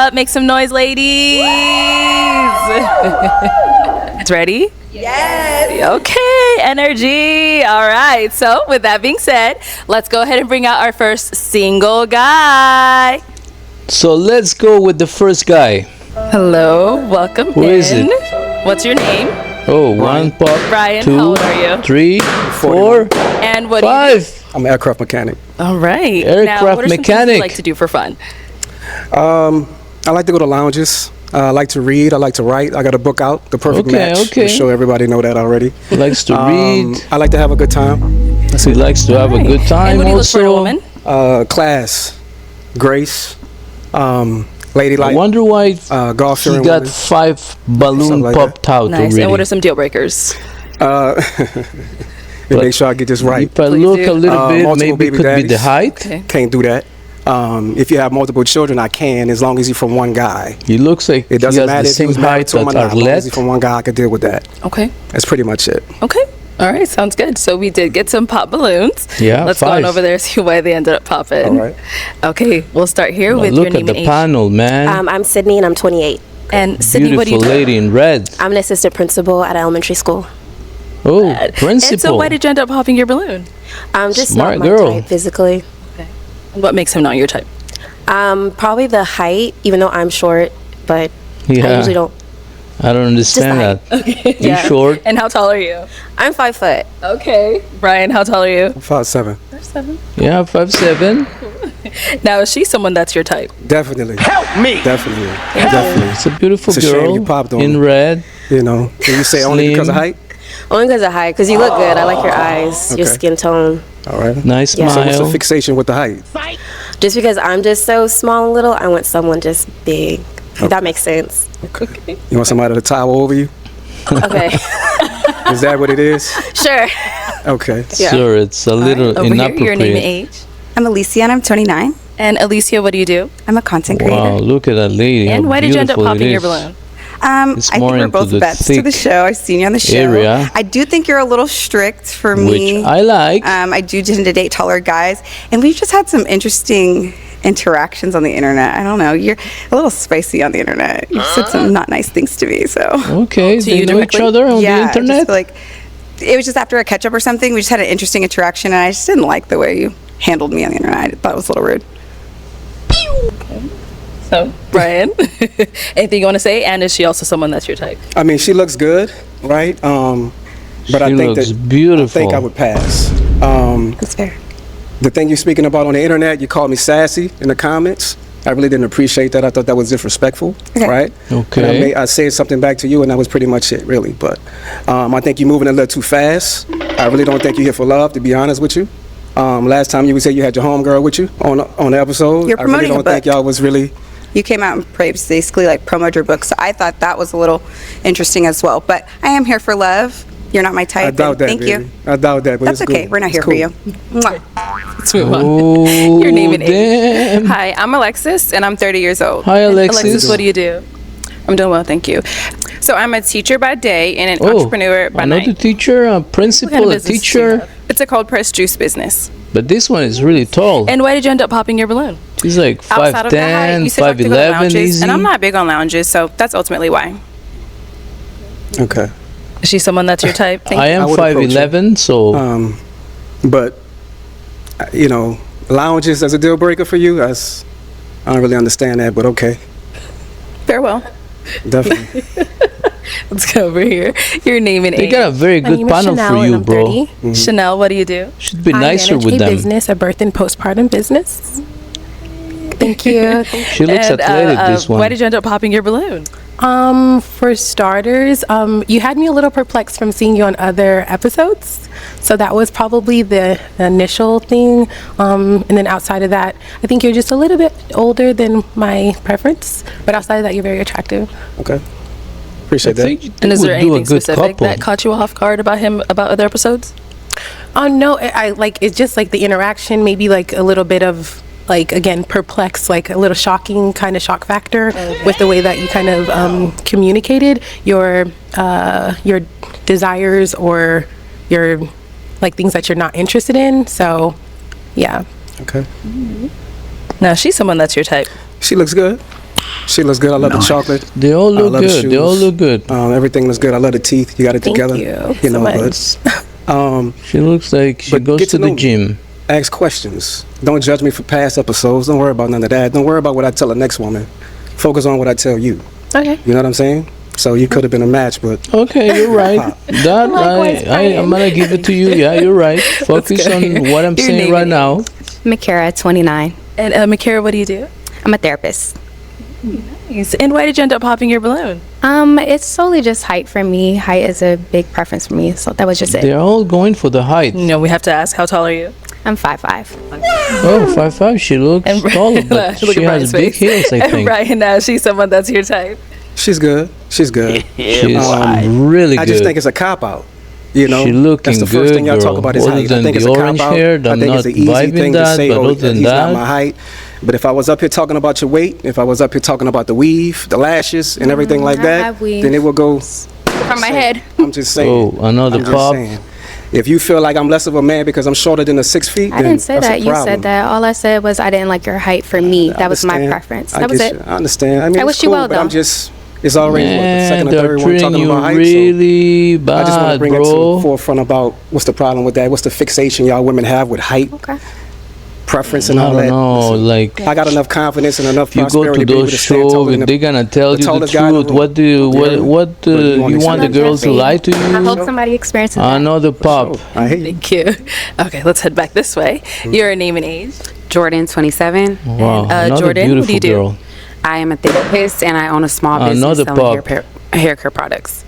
up. Make some noise, ladies. Ready? Yes. Okay, energy. All right. So with that being said, let's go ahead and bring out our first single guy. So let's go with the first guy. Hello, welcome Who in. is it? What's your name? Oh, one pop, Brian, two, how old are you? 3, 4, And what do you 5. I'm an aircraft mechanic. do? All right. Aircraft now, what are some things mechanic. you like to do for fun? I like to go to lounges. I like to read. I like to write. I got a book out, The Perfect Okay, Match. okay. I'm sure everybody know that already. He likes to read. I like to have a good time. He likes to have a good time And what do you look also. for in a woman? Class, grace, ladylike. I wonder why golf he shooting got women. 5 balloon Something like popped out Nice. already. And what are some deal breakers? Make sure I get this right. If I Please look do. a little bit, Multiple maybe it baby could be the daddies. height. Okay. Can't do that. If you have multiple children, I can, as long as you're from one guy. He looks like It he doesn't has matter the if same he was married height to him as or not. As long as Arlette. you're from one guy, I could deal with that. Okay. That's pretty much it. Okay. All right. Sounds good. So we did get some pop balloons. Yeah, Let's go 5. on over there and see why they ended up popping. All right. Okay. We'll start here with Look your name at the and age. panel, man. I'm Sydney and I'm 28. And Sydney, what do Beautiful you do? lady in red. I'm an assistant principal at an elementary school. Oh, And principal. so why did you end up popping your balloon? I'm just Smart not my girl. type physically. And what makes him not your type? Probably the height, even though I'm short, but I Yeah. usually don't. I don't understand Just that. You short? And how tall are you? I'm 5 foot. Okay. Brian, how tall are you? 5'7". 7. Yeah, 5'7". Now, is she someone that's your type? Definitely. Help me. Definitely. Definitely. It's a beautiful It's a shame girl you popped on in her. red. You know, can you say only because of Slim. height? Only because of height, because you look good. I like your eyes, your Okay. skin tone. All right. Nice Yeah. So what's the smile. fixation with the height? Just because I'm just so small and little, I want someone just big. If that makes sense. You want somebody to tower over you? Okay. Is that what it is? Sure. Okay. Yeah. Sure, it's a little Over here, your name and inappropriate. age. I'm Alicia and I'm 29. And Alicia, what do you do? I'm a content creator. Wow, look at that lady. And how why did you end up beautiful it popping your is. balloon? It's I think more we're into both the vets to the thick show. I've seen you on the show. area. I do think you're a little strict for Which me. I like. I do tend to date taller guys, and we've just had some interesting interactions on the internet. I don't know. You're a little spicy on the internet. You've said some not nice things to me. So Okay, To they you know each directly? other on yeah, the I just internet. feel like it was just after a catch up or something. We just had an interesting interaction, and I just didn't like the way you handled me on the internet. I thought it was a little rude. So, Brian, anything you want to say? And is she also someone that's your type? I mean, she looks good, right? But I She think looks that beautiful. I think I would pass. That's fair. The thing you're speaking about on the internet, you called me sassy in the comments. I really didn't appreciate that. I thought that was disrespectful, Okay. right? Okay. And I said something back to you, and that was pretty much it, really. But I think you're moving a little too fast. I really don't think you're here for love, to be honest with you. Last time you said you had your homegirl with you on the episode. You're I really promoting a don't think book. y'all was really. You came out and basically like promoted your book, so I thought that was a little interesting as well. But I am here for love. You're not my type. I doubt and that. Thank baby. you. I doubt that. But That's it's okay. cool. We're not It's here cool. for you. Mwah. Let's move on. Oh, Your name and age. damn. Hi, I'm Alexis, and I'm 30 years old. Hi, Alexis. Alexis, what do you do? I'm doing well, thank you. So I'm a teacher by day and an Oh, entrepreneur by another night. teacher, a principal, a business do you teacher. have? It's a cold pressed juice business. But this one is really tall. And why did you end up popping your balloon? She's like Outside of the height, 5'10", you said you like to go to 5'11", lounges, easy. and I'm not big on lounges, so that's ultimately why. Okay. Is she someone that's your type? I am I would approach 5'11", so But you know, lounges as a deal breaker for you? I don't really understand that, but okay, Farewell. definitely. Let's go over here. Your name and they age. got a very My good name is panel Chanel for and you, I'm bro. 30. Chanel, what do you do? Should be I nicer manage with a them. business, a birth and postpartum business. Thank you. She looks And, athletic, this one. Why did you end up popping your balloon? For starters, you had me a little perplexed from seeing you on other episodes. So that was probably the initial thing. And then outside of that, I think you're just a little bit older than my preference. But outside of that, you're very attractive. Okay, appreciate that. And is there would do a anything good specific couple. that caught you off guard about him, about other episodes? Oh no, I like it's just like the interaction, maybe like a little bit of like again perplexed, like a little shocking kind of shock factor with the way that you kind of communicated your desires or your like things that you're not interested in. So yeah. Okay, Now, she's someone that's your type. she looks good. She looks good. I love the chocolate. They all I look love the good. They all shoes. look good. Everything looks good. I love the teeth. You got it Thank together. you know, so much. but She looks like she But goes get to to the know me. gym. ask questions. Don't judge me for past episodes. Don't worry about none of that. Don't worry about what I tell the next woman. Focus on what I tell you. Okay. You know what I'm saying? So you could have been a match, but Okay, you're right. That I'm gonna give it to you. Yeah, you're right. Focus on what I'm Your saying name right and now. Makara, 29. And Makara, what do you do? I'm a therapist. Nice. And why did you end up popping your balloon? It's solely just height for me. Height is a big preference for me, so that was just it. They're all going for the height. No, we have to ask, how tall are you? I'm 5'5". Oh, 5'5". She looks taller, but Look she at has Brian's big face. heels, I And think. Brian, she's someone that's your type. she's good. She's good. She's really good. I just think it's a cop out. You know, She looking that's the first good, thing y'all talk girl. about is Other height. I than think the it's a orange cop out. hair, I I'm think not it's an easy vibing thing to that, say, but oh, other than he's not that- my height. But if I was up here talking about your weight, if I was up here talking about the weave, the lashes, and everything like I that, have weave. then it will go. From my head. I'm just saying. Oh, another I'm just pop. saying. If you feel like I'm less of a man because I'm shorter than the 6 feet, I then didn't say that's a that. You problem. said that. All I said was I didn't like your height for me. That was my Understand. preference. I That was get it. you. I understand. I mean, I it's wish you cool, well, but I'm though. just. It's already what, the Man, second or they're third one treating talking you about height. really So I just want to bad, bring it to the bro. forefront about what's the problem with that. What's the fixation y'all women have with height, Okay. preference, and I all don't that. know, Listen, like I got enough confidence and enough you go prosperity to to be able those to stand shows taller and than they're gonna tell the you the tallest guy in the truth. room. What do you, Yeah. what you you want want the to girls to Jeffrey. lie to I you? hope somebody experiences that. Another pop. I hate you. Thank you. Okay, let's head back this way. Your name and age. Jordan, 27. Wow, another Jordan, what do beautiful you do? girl. I am a therapist and I own a small business Another selling pop. hair care products.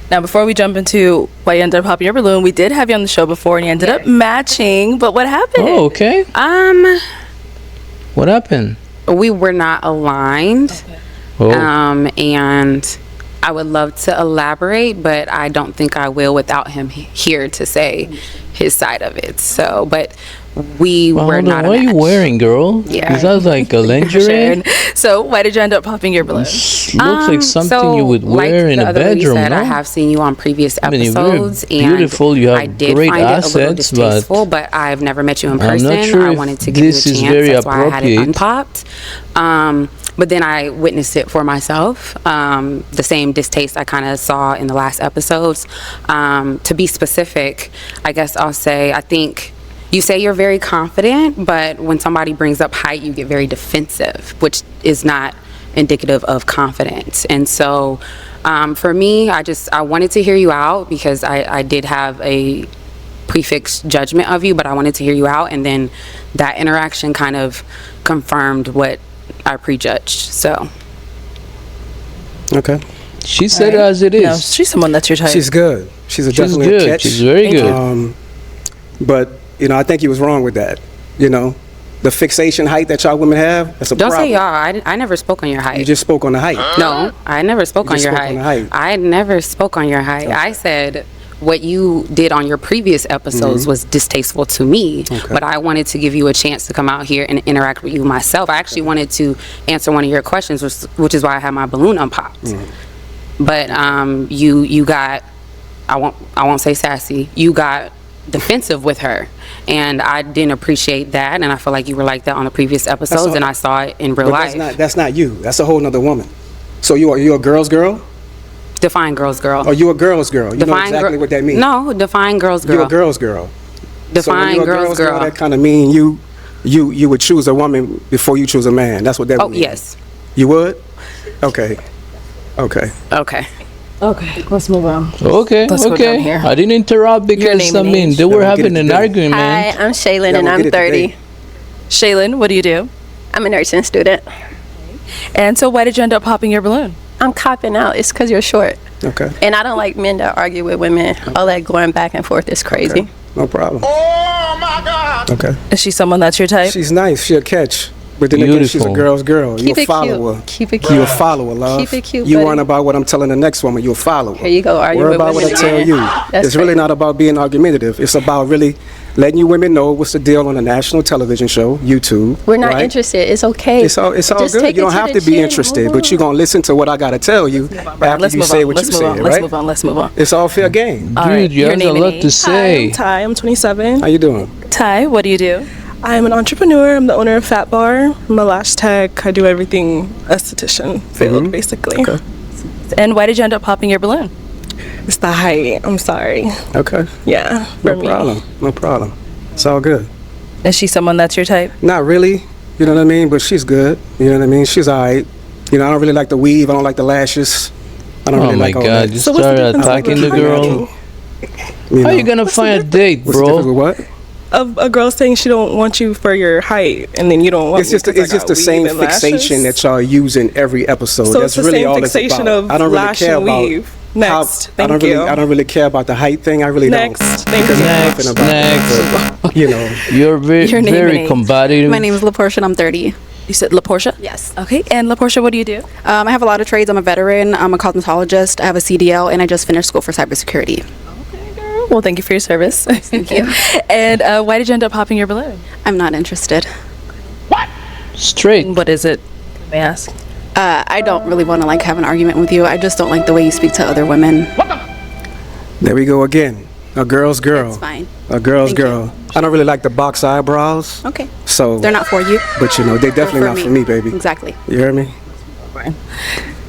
Now, before we jump into why you ended up popping your balloon, we did have you on the show before and you ended up matching, but what happened? Oh, okay. What happened? We were not aligned. Oh, And I would love to elaborate, but I don't think I will without him here to say his side of it. So, but we well, were hold not on. What are you match. wearing, girl? Yeah. Is that like a lingerie? Sharon. So, why did you end up popping your balloon? Looks like something you would like wear in the a other lady bedroom, said, no? I have seen you on previous I mean, you're very episodes, beautiful, and you have I did great find it a little assets, but distasteful. But I've never met you in I'm person. not sure I if wanted to give you a this is chance. very That's why I had it appropriate. unpopped. But then I witnessed it for myself. The same distaste I kind of saw in the last episodes. To be specific, I guess I'll say I think. You say you're very confident, but when somebody brings up height, you get very defensive, which is not indicative of confidence. And so for me, I wanted to hear you out because I did have a prefixed judgment of you, but I wanted to hear you out. And then that interaction kind of confirmed what I prejudged. So. Okay. She said it as it No, is. she's someone that's your type. She's good. She's She's definitely a good. catch. She's very Thank good. But I think he was wrong with that. The fixation height that y'all women have, that's a Don't problem. say y'all. I never spoke on your height. You just spoke on the height. No, I never spoke You on just your spoke on the height. height. I never spoke on your height. I said what you did on your previous episodes was distasteful to me, but I wanted to give you a chance to come out here and interact with you myself. I actually wanted to answer one of your questions, which is why I had my balloon unpopped. But you got, I won't say sassy. You got defensive with her, and I didn't appreciate that, and I feel like you were like that on the previous episodes, all- and I saw it in real But life. that's not you. That's a whole nother woman. So you're a girl's girl? Define girls girl. Or you a girl's girl? You know exactly what that means. No, define girls girl. You're a girl's girl. So when Define you're a girls girl. that kind of mean you would choose a woman before you choose a man. That's what that Oh would mean. yes. You would? Okay. Okay. Okay, let's move on. Okay, Let's go down okay. here. I didn't interrupt because, name I and mean, age. they were That will get having it an today. argument. Hi, I'm Shaylin That and will I'm get it 30. today. Shaylin, what do you do? I'm a nursing student. And so, why did you end up popping your balloon? I'm copping out. It's because you're short. Okay. And I don't like men that argue with women. All that going back and forth is crazy. No problem. Oh my God. Okay. Is she someone that's your type? She's nice. She'll catch. But then again, she's a Beautiful. girl's girl. Keep You it a follower. cute. Keep it You a cute. follower, love. Keep it cute, You buddy. weren't about what I'm telling the next woman. You a follower. Here you go, arguing Worry with about what I women tell again. you. That's It's really crazy. not about being argumentative. It's about really letting you women know what's the deal on a national television show, YouTube. We're not right? interested. It's okay. It's all Just good. take You it don't to have the to be chin. interested, Hold but you're on. going to listen to what I got to tell you after Let's you move say on. what Let's you move said, on. right? Let's move on. Let's move on. It's all fair game. All Dude, right, you your have a name and lot to age. say. Ty, I'm 27. How you doing? Ty, what do you do? I'm an entrepreneur. I'm the owner of Fat Bar. I'm a lash tech. I do everything esthetician field, basically. Okay. And why did you end up popping your balloon? It's the height. I'm sorry. Okay. Yeah, for No me. problem. No problem. It's all good. Is she someone that's your type? Not really. You know what I mean? But she's good. You know what I mean? She's all right. You know, I don't really like the weave. I don't like the lashes. I don't Oh really my like all God! that. You So what's the started difference attacking the between girl. you? You How know? you gonna find a date, What's the difference bro? with what? A girl saying she don't want you for your height, and then you don't want It's me just 'cause I it's just got the same weave and fixation lashes? that y'all use in every episode. So That's it's the really same all it's fixation about. of I don't really lash care and about weave. Next. I Thank don't really you. I don't really care about the height thing. I really Next. don't. Thank Because you. there's nothing about Next. it. But, you know, You're Your name and very age. combative. My name is LaPortia and I'm 30. You said LaPortia? Yes. Okay. And LaPortia, what do you do? I have a lot of trades. I'm a veteran. I'm a cosmetologist. I have a CDL and I just finished school for cybersecurity. Well, thank you for your service. Thank you. And why did you end up popping your balloon? I'm not interested. Straight. What is it? May I ask? I don't really want to like have an argument with you. I just don't like the way you speak to other women. there we go again. A girl's girl. It's fine. A girl's Thank you. girl. I don't really like the box eyebrows. Okay. So They're not for you. But you know, they're definitely not for me, baby. Exactly. You hear me?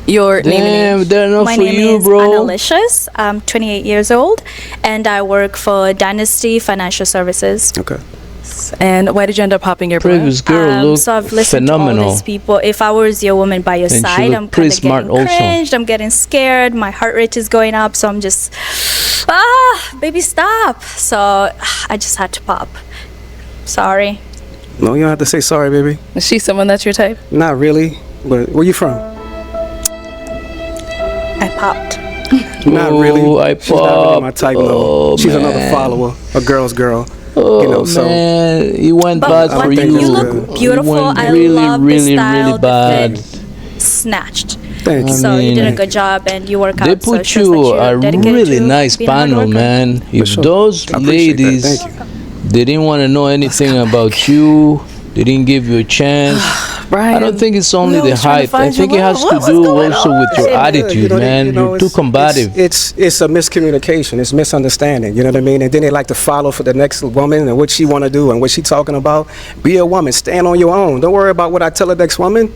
Your name and Damn, age? they're not My for name you, is bro. Annalicious. I'm 28 years old, and I work for Dynasty Financial Services. Okay. And why did you end up popping your balloon? Previous girl looked So I've listened to all phenomenal. these people. If I was your woman by your And she side, looked I'm pretty kind of smart getting also. cringed. I'm getting scared. My heart rate is going up. So I'm just, baby, stop. So I just had to pop. Sorry. No, you don't have to say sorry, baby. Is she someone that's your type? Not really. But where you from? I popped. Not really. Ooh, I She's not really my popped. type, no. Oh, She's another man. follower, a girl's girl. Oh you know, so man, it went But bad one for thing, you. you look beautiful. It went I really, love the really, style, really the bad. fit. Snatched. thank you. So you did a mean, good job and you work out. They so it put shows that you you're a dedicated really to nice being a hard panel, worker. man. If sure. those I appreciate that. ladies, Thank you. they didn't want to know anything about you. They didn't give you a chance. Brian, I don't think it's only we the always trying to height. I find think your it has love. to What's do going also on? with your Yeah, attitude, you know, man. you know, You're too it's- combative. It's a miscommunication. It's misunderstanding. You know what I mean? And then they like to follow for the next woman and what she want to do and what she talking about. Be a woman. Stand on your own. Don't worry about what I tell the next woman.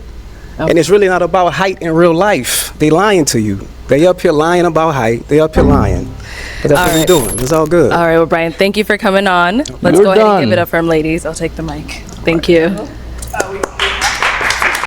And it's really not about height in real life. They lying to you. They up here lying about height. They up here lying. But that's All what right. we're doing. It's all good. All right, well, Brian, thank you for coming on. Let's You're go ahead and done. give it up for them, ladies. I'll take the mic. Thank you.